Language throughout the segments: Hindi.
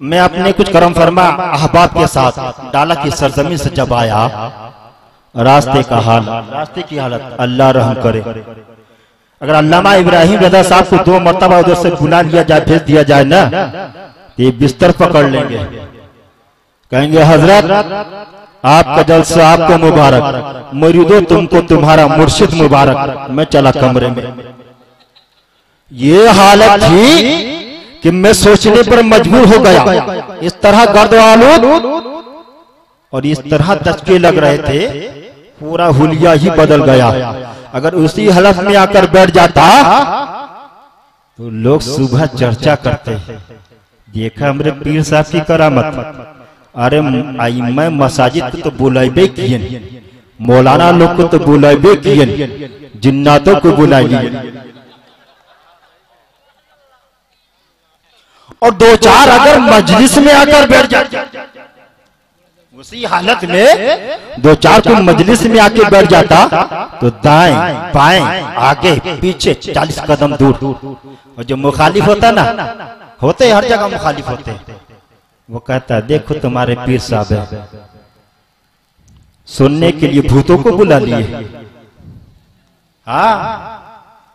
मैं अपने कुछ करम फरमा अहबाब के साथ डाला की सरजमीन से जब आया, रास्ते की हालत अल्लाह रहम करे। अगर अल्लामा इब्राहिम रजा साहब को 2 मरतबा उधर से बुला लिया जाए, भेज दिया जाए ना, तो ये बिस्तर पकड़ लेंगे, कहेंगे हजरत आपका जलसा आपको मुबारक, मुरीदो तुमको तुम्हारा मुर्शिद मुबारक। मैं चला कमरे में। ये हालत थी कि मैं सोचने पर मजबूर हो गया। इस तरह गर्द आलूद और इस तरह दचके लग रहे थे, पूरा हुलिया ही बदल गया। अगर उसी हालत में आकर बैठ जाता तो लोग सुबह चर्चा करते, देखा हमरे पीर साहब की करामत। अरे मैं मसाजिद को तो बुलाइबे किए, मौलाना लोग को तो बुलाइबे किए, जिन्नातों को बुलाइए। और 2-4 अगर मजलिस में आकर बैठ जाता, उसी हालत में 2-4 को मजलिस में आके बैठ जाता तो दाएं बाएं आगे पीछे 40 कदम दूर। और जो मुखालिफ होता ना, होते हर जगह मुखालिफ होते, वो कहता देखो तुम्हारे पीर साहब है, सुनने के लिए भूतों को बुला लिए। हाँ,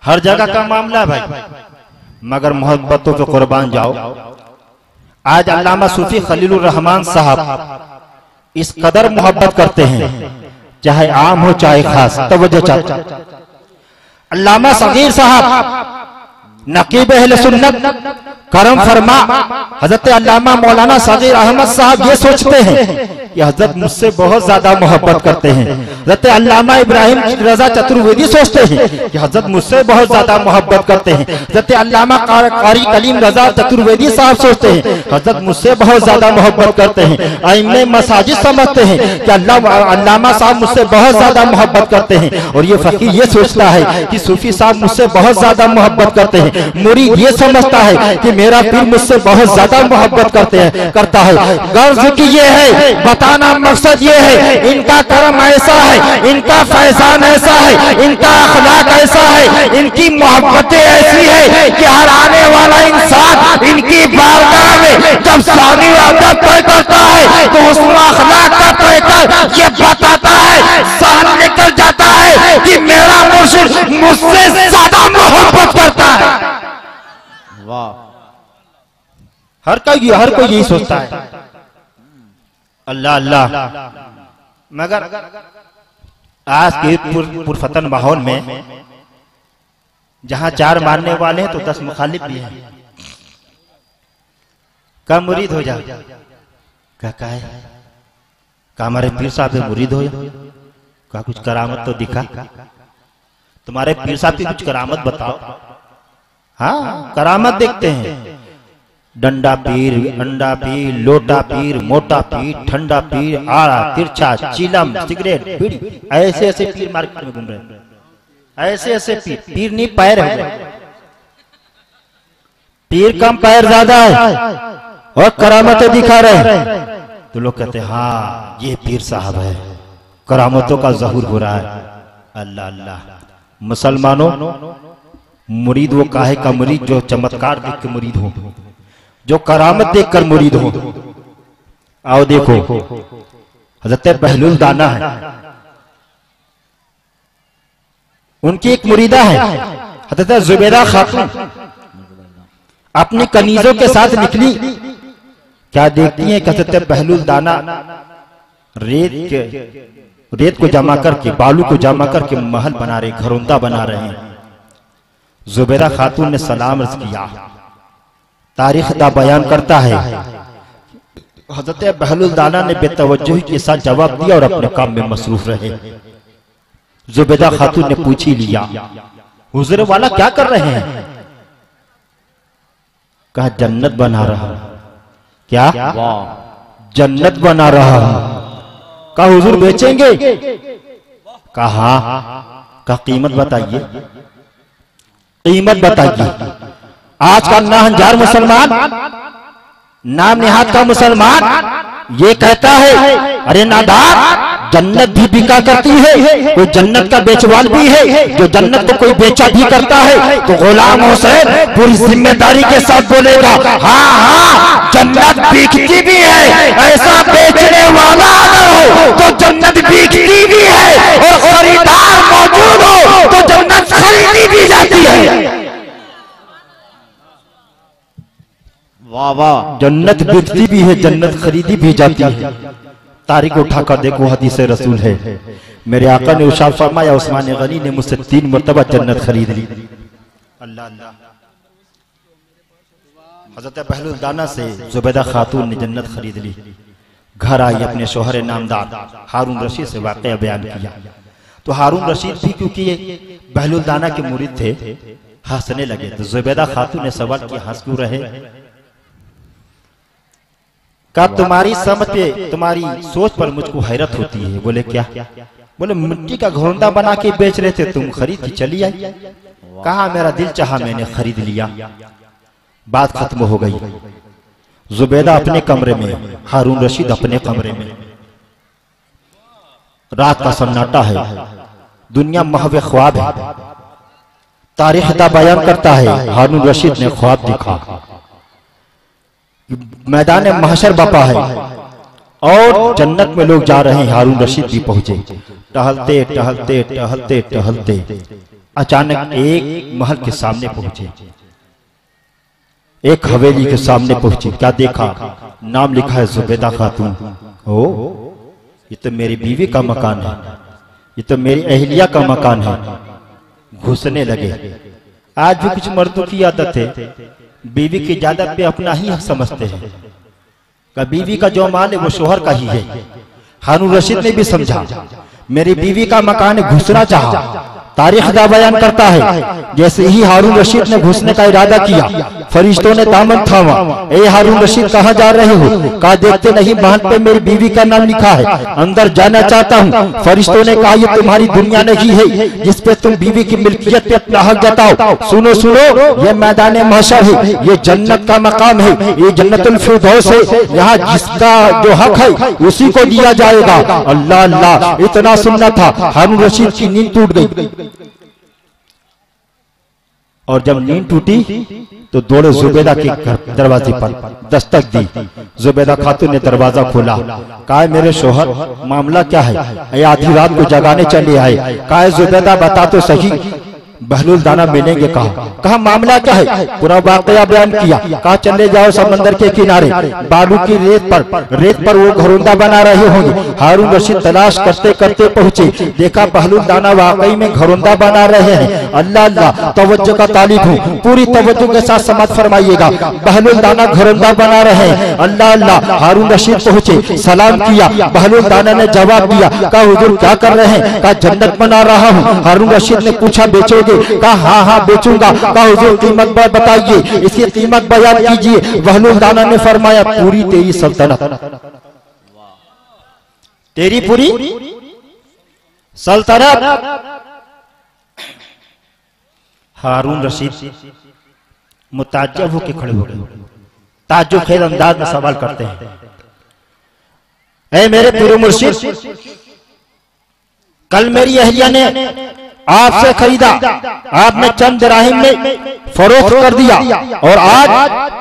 हर जगह का मामला भाई, मगर मोहब्बतों पे कुर्बान जाओ। आज अल्लामा सूफी खलीलुर रहमान साहब इस कदर मोहब्बत करते हैं, चाहे आम हो चाहे खास। तवज्जो चाहता, अल्लामा सगीर साहब नकीब अहले सुन्नत करम फरमा हजरत अल्लामा मौलाना सगीर अहमद साहब ये सोचते हैं कि हजरत मुझसे बहुत ज्यादा मोहब्बत करते हैं। हजरत अल्लामा इब्राहिम रजा चतुर्वेदी सोचते हैं कि हजरत मुझसे बहुत ज्यादा मोहब्बत करते हैं। हजरत अल्लामा कारी कलीम रजा चतुर्वेदी साहब सोचते हैं हजरत मुझसे बहुत ज्यादा मोहब्बत करते हैं। आइम्मे मसाजिद समझते हैं कि अल्लामा साहब मुझसे बहुत ज्यादा मोहब्बत करते हैं। और ये फकीर ये सोचता है कि सूफी साहब मुझसे बहुत ज्यादा मोहब्बत करते हैं। मुरीद ये समझता है कि मेरा पीर मुझसे बहुत ज्यादा मोहब्बत करता है। गर्ज की ये है, बताना मकसद ये है, इनका करम ऐसा है, इनका फैजान ऐसा है, इनका अखलाक ऐसा है, इनकी मोहब्बतें ऐसी है कि हर आने वाला इंसान इनकी बारगाह में जब सानी अदब तय करता है तो उस अखलाक का तय कर ये बताता है, साल निकल जाता है कि मेरा मुर्शिद मुझसे ज्यादा मोहब्बत करता है। वाह, हर कोई यही सोचता है। अल्लाह अल्लाह, मगर आज के पुरफतन माहौल में जहां 4 मारने वाले हैं तो 10 मुखालिफ भी हैं। का मुरीद हो जा, क्या है का हमारे पीर साहब से मुरीद हो, का कुछ करामत तो दिखा, तुम्हारे पीर साहब की कुछ करामत बताओ। हाँ, करामत देखते हैं, डंडा पीर, अंडा पीर, लोटा पीर, मोटा पीर, ठंडा पीर, आड़ा तिरछा, चिलम, सिगरेट, बीड़ी, ऐसे ऐसे पीर मार्केट में घूम रहे हैं। ऐसे ऐसे पीर नहीं, पैर है, पीर कम पैर ज्यादा है और करामतें दिखा रहे हैं। तो लोग कहते हैं हाँ ये पीर साहब है, करामतों का ज़हूर हो रहा है। अल्लाह अल्लाह, मुसलमानों मुरीद वो काहे का मुरीद जो चमत्कार देख के मुरीद हो, जो करामत देखकर मुरीद हो। आओ देखो, हजरत बहलुल दाना है, उनकी एक मुरीदा है हजरत जुबैदा खातून, अपनी कनीजों के साथ निकली। क्या देखती हैं कि हजरत बहलुल दाना रेत को जमा करके, बालू को जमा करके महल बना रहे, घरौंदा बना रहे हैं। जुबैदा खातून ने सलाम अर्ज किया। तारीख दा बयान करता है हजरत बहलुल दाना ने बेतवज्जोही के साथ जवाब दिया और अपने काम में मसरूफ रहे। जुबैदा खातून ने पूछ ही लिया, हुजूर वाला क्या कर रहे हैं? कहा जन्नत बना रहा। क्या? जन्नत बना रहा। कहा हुजूर बेचेंगे? कहा का कीमत बताइए, कीमत बताइए। आज का नाहंजार मुसलमान, नाम निहात का मुसलमान ये कहता है अरे नादार, जन्नत भी बिका करती है, कोई जन्नत का बेचवाल भी है, जो जन्नत को कोई बेचा भी करता है। तो गुलाम हुसैन पूरी जिम्मेदारी के साथ बोलेगा हाँ हाँ जन्नत भी है। वाह वाह। जन्नत बिकती भी है, जन्नत खरीदी भी जाती है। तारीख उठाकर देखो, हदीस रसूल है। मेरे आका ने इरशाद फरमाया, उस्मान गनी ने मुझसे 3 मरतबा जन्नत खरीद ली। अल्लाह अल्लाह। हजरत बहलुल दाना से जुबैदा खातून ने जन्नत खरीद ली। घर आई, अपने शोहर नामदार हारून रशीद से वाकया बयान किया। तो हारून रशीद भी क्योंकि बहलुल दाना के मुरीद थे, हंसने लगे। तो जुबैदा खातून ने सवाल किया, हंस क्यों रहे? कहा तुम्हारी समझ पे, तुम्हारी सोच पर मुझको हैरत होती है। बोले क्या? बोले मिट्टी का घोंदा बना के बेच रहे थे, तुम खरीद के चली आई। कहा मेरा दिल चाहा, मैंने खरीद लिया। बात खत्म हो गई। जुबैदा अपने कमरे में, हारून रशीद अपने कमरे में। रात का सन्नाटा है, दुनिया महव ख्वाब है। तारीख दा बयान करता है, हारून रशीद ने ख्वाब देखा, मैदान महशर बपा है और जन्नत में लोग जा रहे हैं। हारून रशीद भी पहुंचे। टहलते टहलते टहलते टहलते अचानक एक महल के सामने पहुंचे, एक हवेली के सामने पहुंचे। क्या देखा? नाम लिखा है जुबैदा खातून। ओ, ये तो मेरी बीवी का मकान है, ये तो मेरी अहलिया का मकान है। घुसने लगे। आज भी कुछ मर्दों की आदत है, बीवी की इजाजत पे अपना ही हक समझते हैं। का बीवी का जो माल है वो शोहर का ही है। हारून रशीद ने भी समझा, मेरी बीवी का मकान घुसना चाहा। तारीख दा बयान करता है, जैसे ही हारून रशीद ने घुसने का इरादा किया, फरिश्तों ने दामन थामा। ए हारून रशीद कहाँ जा रहे हो? कहा देखते नहीं महल पे मेरी बीवी का नाम लिखा है, अंदर जाना चाहता हूँ। फरिश्तों ने कहा ये तुम्हारी दुनिया नहीं है जिस पे तुम बीवी की मिल्कियत पे अपना हक जताओ। सुनो सुनो, ये मैदान महशर है, ये जन्नत का मकाम है, ये जन्नतुल फिरदौस है। यहाँ जिसका जो हक है उसी को दिया जाएगा। अल्लाह अल्लाह। इतना सुनना था, हारून रशीद की नींद टूट गई। और जब नींद टूटी तो दौड़े जुबैदा के घर दरवाजे पर दस्तक दी। जुबैदा खातून ने दरवाजा खोला। कहा मेरे शोहर, मामला क्या है? आधी रात को जगाने चले आए। कहा जुबैदा बता तो सही, बहलुल दाना मिलेंगे। कहा मामला क्या है? पूरा वाकया बयान किया। कहा चले जाओ समंदर के किनारे, बालू की रेत पर वो घरोंदा बना रहे होंगे। हारून रशीद तलाश करते करते पहुंचे, देखा बहलुल दाना वाकई में घरोंदा बना रहे हैं। अल्लाह अल्लाह। तवज्जो का तालिब हूँ, पूरी तवज्जो के साथ समात फरमाइएगा। बहलुल दाना घरोंदा बना रहे हैं। अल्लाह अल्लाह। हारून रशीद पहुंचे, सलाम किया। बहलुल दाना ने जवाब दिया। कहा हुजूर क्या कर रहे हैं? कहा जन्नत बना रहा हूँ। हारून रशीद ने पूछा बेचोगे? कहा हाँ हाँ बेचूंगा। कहा हुजूर कीमत बताइए, इसकी कीमत बयान कीजिए। बहलुल दाना ने फरमाया पूरी तेरी सल्तनत, तेरी पूरी सल्तनत। हारून रशीद मुताज्जब होकर खड़े हो गए, ताज्जुब खेल अंदाज में सवाल करते हैं, ऐ मेरे पीर मुर्शिद, कल मेरी अहलिया ने आपसे खरीदा, आपने चंद दराहिम में फरोख्त कर दिया और आज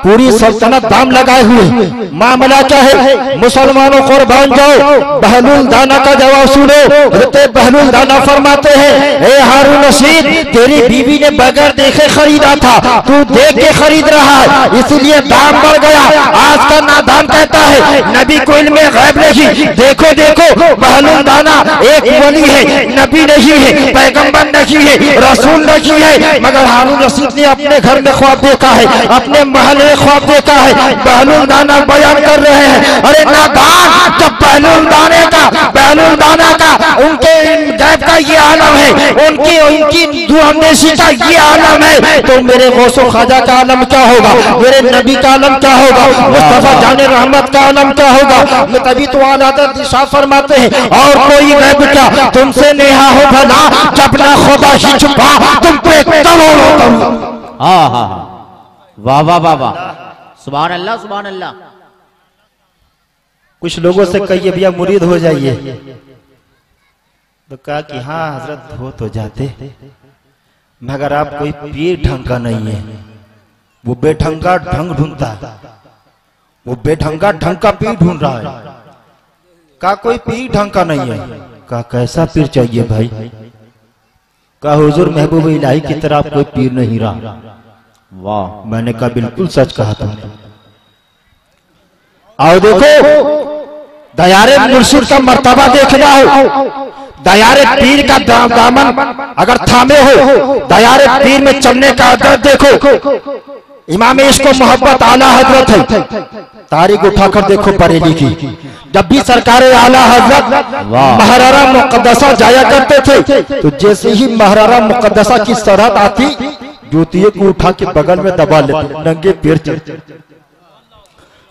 पूरी सल्तनत दाम लगाए हुए। मामला क्या है? मुसलमानों कुर्बान जाओ। बहलुल दाना का जवाब सुनो। हज़रत बहलुल दाना फरमाते हैं, ए हारून रशीद, तेरी बीवी ने बगैर देखे खरीदा था, तू देख के खरीद रहा है, इसलिए दाम बढ़ गया। आज का नादान कहता है नबी को इल्मे गैब नहीं। देखो देखो, बहलुल दाना एक वली है, नबी नहीं है, पैगंबर नहीं है, रसूल नहीं है, मगर हारून रशीद ने अपने घर में ख्वाब देखा है, अपने महल में ख्वाब देखा है। बहलुल दाना बयान कर रहे हैं, अरे नादान, जब बहलुल दाना का उनके गैब का ये आलम है, उनकी दूरअंदेशी का ये आलम है, तो मेरे गौसो ख्वाजा का आलम क्या होगा? मेरे नबी का आलम क्या होगा? मुस्तफा जाने रहमत का आलम क्या होगा? तभी तो आला हज़रत इरशाद फरमाते हैं, और कोई गैब क्या तुमसे नेहा हो भला, जब ना खुदा ही छुपा तुम पे करो। हाँ हाँ, वाह वाह वाह वाह, सुभान अल्लाह सुभान अल्लाह। कुछ लोगों से कहिए भैया मुरीद हो जाइए, तो कहा कि हाँ हजरत हो तो जाते, मगर आप कोई पीर ढंग का नहीं है। वो बेढंगा ढंग ढूंढता है, वो बेढंगा ढंग का पीर ढूंढ रहा है। कहा कोई पीर ढंग का नहीं है। कहा कैसा पीर चाहिए भाई? कहा हुजूर महबूब इलाही की तरह कोई पीर नहीं रहा। वाह। मैंने कहा बिल्कुल सच कहा तुमने। आओ देखो, दयारे मुर्शिद का मर्तबा देखना हो, दयारे पीर का दामन अगर थामे हो, दयारे पीर में चलने का अदर देखो। इमाम इश्क मोहब्बत आला हजरत है, तारीख उठाकर देखो बरेली की। जब भी सरकार आला हजरत महरारा मुकद्दसा जाया करते थे, तो जैसे ही महरारा मुकद्दसा की सरहद आती, जूतियों को उठा के बगल में दबा लेते, नंगे पैर चलते,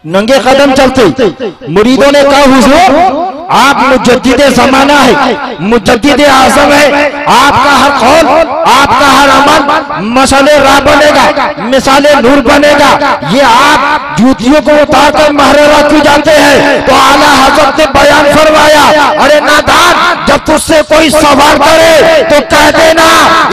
नंगे कदम चलते। मुरीदों ने कहा हुजूर आप मुजद्दिदे ज़माना है, मुजद्दिदे आज़म है, आपका हर कौल, आपका हर अमल मसले राह बनेगा, मिसाले नूर बनेगा। ये आप जूतियों को उतारकर महरारा क्यों जाते हैं? तो आला हज़रत ने बयान फरमाया, अरे नादान, जब तुझसे कोई सवाल करे तो कह देना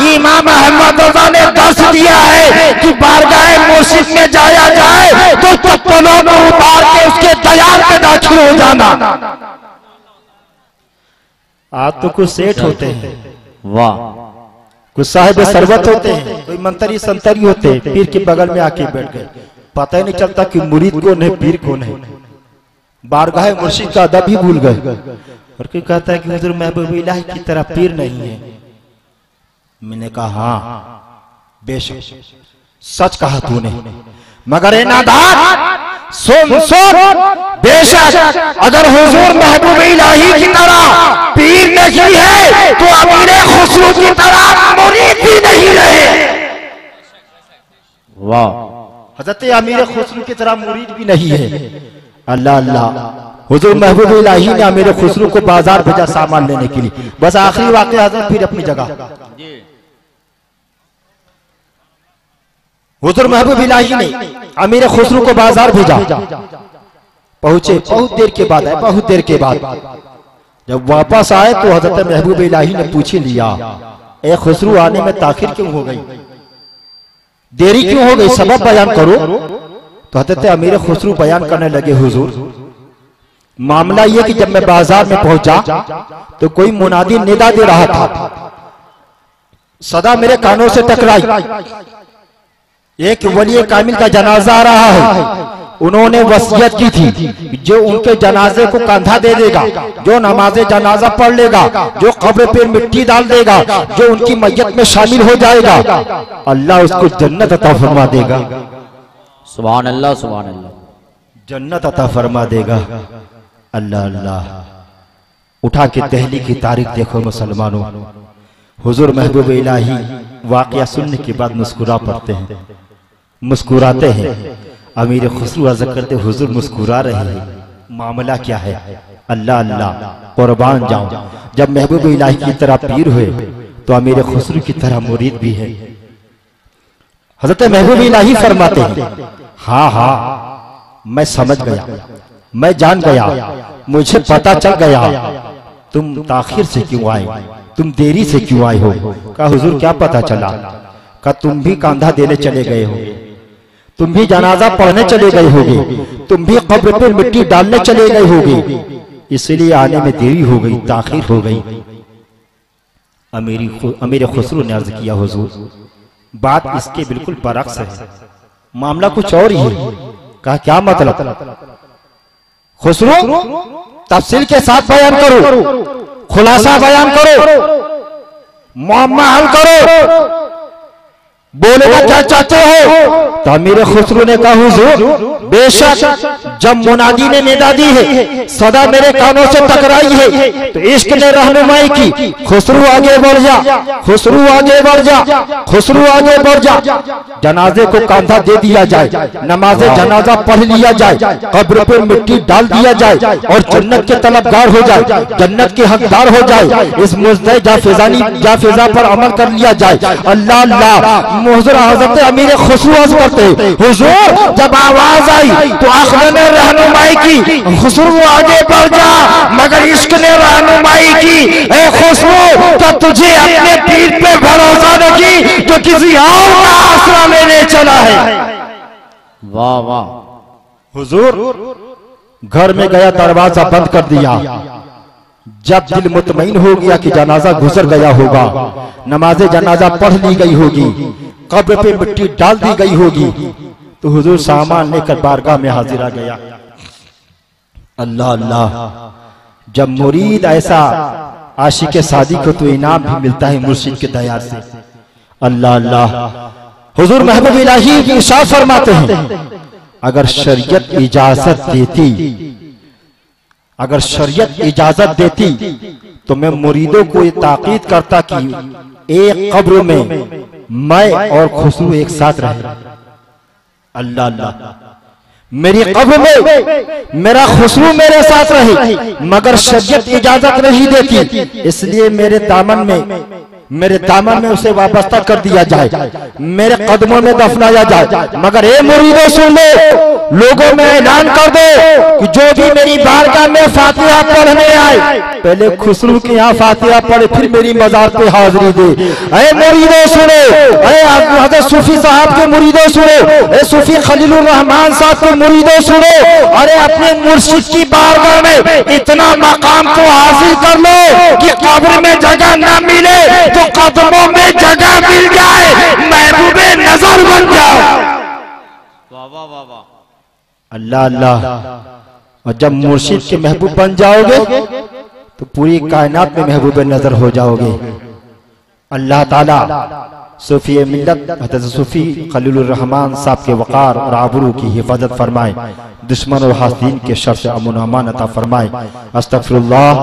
इमाम अहमद रज़ा ने दर्श दिया है कि बारगाह मुर्शिद में जाया जाए तो चप्पलों को उतार के उसके दयार में दाखिल हो जाना। आज तो कुछ सेठ होते हैं, वाह, कुछ साहिब सरबत होते हैं, कोई मंतरी संतरी होते हैं, पीर के बगल में आके बैठ गए, पता ही नहीं चलता कि मुरीद कौन है, पीर कौन है। बारगाह मुर्शिद का अदब ही भूल गए। और कोई कहता है कि हुजूर महबूब इलाही की तरह पीर नहीं है। मैंने कहा हाँ बेशक सच कहा तूने, मगर ए नादान सुन सुन, बेशक अगर हुजूर महबूब इलाही की तरह पीर नहीं है तो अमीर खुसरू की तरह मुरीद भी नहीं रहे। वाह। हजरत अमीर खुसरू की तरह मुरीद भी नहीं है। अल्लाह अल्लाह, हुजूर महबूब इलाही ने अमीर खुसरू को बाजार भेजा सामान लेने के लिए। बस आखिरी वाक़या हजरत फिर अपनी जगह। हुजूर महबूब इलाही ने अमीर खुसरू को बाजार भेजा, पहुंचे, बहुत देर के बाद आए, बहुत देर के बाद जब वापस आए तो हजरत महबूब इलाही ने पूछ लिया, ए खुसरू आने में ताखिर क्यों हो गई, देरी क्यों हो गई, सबब बयान करो। तो हजरत अमीर खुसरू बयान करने लगे, हुजूर मामला यह कि जब मैं बाजार में पहुंचा तो कोई मुनादी निदा दे रहा था, सदा मेरे कानों से टकराई। एक वली कामिल का जनाजा आ रहा है, उन्होंने वसीयत की थी जो उनके जनाजे को कंधा दे देगा, जो नमाजे जनाजा पढ़ लेगा, जो कब्र पर मिट्टी डाल देगा, जो उनकी मैयत में शामिल हो जाएगा, अल्लाह उसको जन्नत अता फरमा देगा। सुभान अल्लाह, सुभान अल्लाह, जन्नत अता फरमा देगा। अल्लाह अल्लाह। उठा के दहली की तारीख देखो मुसलमानों। हुजूर महबूब इलाही वाकया सुनने के बाद मुस्कुरा पड़ते हैं, मुस्कुराते हैं। अमीर खुसरू अर्ज़ करते, हुजूर मुस्कुरा रहे हैं, मामला क्या है? अल्लाह अल्लाह, कुर्बान जाऊं, जब महबूब इलाही की तरह पीर हुए तो अमीर खुसरू की तरह मुरीद भी है। हजरत महबूब इलाही फरमाते हैं, हाँ हाँ मैं समझ गया, मैं जान गया, मुझे पता चल गया तुम ताखिर से क्यों आए, तुम देरी से क्यों आए हो। कहा हुजूर क्या पता चला? कहा तुम भी कांधा देने चले गए हो, तुम भी जनाजा पढ़ने चले गए होगे, तुम भी कब्र पर मिट्टी डालने चले गए होगे, इसलिए आने में देरी हो गई, ताखिर हो गई। अमीर खुसरू ने अर्ज किया, हुजूर बात इसके बिल्कुल बरक्स है, मामला कुछ और ही है। कहा क्या मतलब? खुसरू तफसील के साथ बयान करो, खुलासा बयान करो, मुअम्मा हल करो, बोलेगा क्या चाहते हो? तो अमीर खुसरू ने कहा, हुजूर बेशक जब मुनादी ने निदा दी है, सदा मेरे कानों से टकराई है, तो इश्क ने रहनुमाई की, खुसरू आगे बढ़ जा, खुसरू आगे बढ़ जा, खुसरू आगे बढ़ जा, जनाजे को कांधा दे दिया जाए, नमाजे जनाजा पढ़ लिया जाए, कब्र पर मिट्टी डाल दिया जाए और जन्नत के तलबगार हो जाए, जन्नत के हकदार हो जाए। इस मुज़्दे जाफिजा पर अमल कर लिया जाए। अल्लाह अल्लाह। हुजूर हज़रत अमीर खुसरू अर्ज़ करते, हुजूर जब आवाज आई तो आखिर ने रहनुमाई की, खुसरू आगे बढ़ जा, मगर इश्क ने रहनुमाई की, ए खुसरू तो तुझे अपने पीर पे भरोसा नहीं जो किसी और का आसरा लेने चला है। वाह वाह। हुजूर घर में गया, दरवाजा बंद कर दिया, जब दिल मुतमईन हो गया कि जनाजा गुजर गया होगा, नमाज जनाजा पढ़ ली गई होगी, कब्र पे मिट्टी डाल दी गई होगी, तो हुजूर सामान लेकर बारगाह में हाजिर आ गया। अल्लाह अल्लाह, जब मुरीद ऐसा आशिक सादी को तो इनाम भी मिलता है मुर्शिद के दया से। अल्लाह अल्लाह, हुजूर महबूब इलाही की इरशाद फरमाते हैं, अगर शरीयत इजाजत देती, अगर शरीयत इजाजत देती तो मैं मुरीदों को ये ताकीद करता कि एक कब्र में मैं और खुशबू एक साथ रहे। अल्लाह अल्लाह, मेरी कब्र में मेरा खुशबू मेरे साथ रहे, मगर शरीयत इजाजत नहीं देती, इसलिए मेरे दामन में उसे वाबस्ता कर दिया जाए, मेरे कदमों में दफनाया जाए। मगर ए मुरीदों सुन लो, लोगों में ऐलान कर दो कि जो भी मेरी बारगाह में फातिहा पढ़ने आए, पहले खुसरू के यहाँ फातिहा पढ़े, फिर मेरी मजार पे हाजिरी दे। ऐ मुरीदों सुनो, ऐ हज़रत सूफी साहब के मुरीदों सुनो, ऐ सूफी खलीलुर रहमान साहब के मुरीदों सुनो, अरे अपने मुर्शिद की बारगाह में इतना मकाम को हासिल कर लो कि कब्र में जगह ना मिले तो कदमों में जगह मिल जाए, महबूबे नजर बन जाओ। वाह वाह वाह वाह, अल्लाह अल्लाह। और जब मुर्शिद के महबूब बन जाओगे तो पूरी कायनात में महबूब नजर हो जाओगे। अल्लाह ताला सूफी मिल्लत हज़रत सूफी खलीलुर रहमान साहब के वक़ार और आबरू की हिफाजत फरमाए, दुश्मन और हासिदीन के शर से अमन और अमान अता फरमाए। अस्तगफिरुल्लाह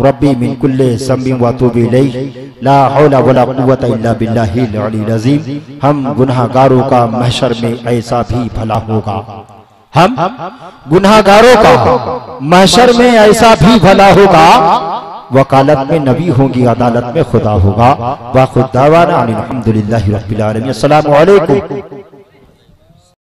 रब्बी मिन कुल्ली ज़ंबिन व अतूबु इलैहि, ला हौला वला कुव्वता इल्ला बिल्लाहिल अलील अज़ीम। हम गुनाहगारों का महशर में ऐसा भी भला होगा, हम गुनाहगारों का महशर में ऐसा भी भला होगा, वकालत में नबी होंगी, अदालत में खुदा होगा। वा खुद दावाना अनिल हम्दुलिल्लाहि रब्बिल आलमीन। अस्सलामु अलैकुम।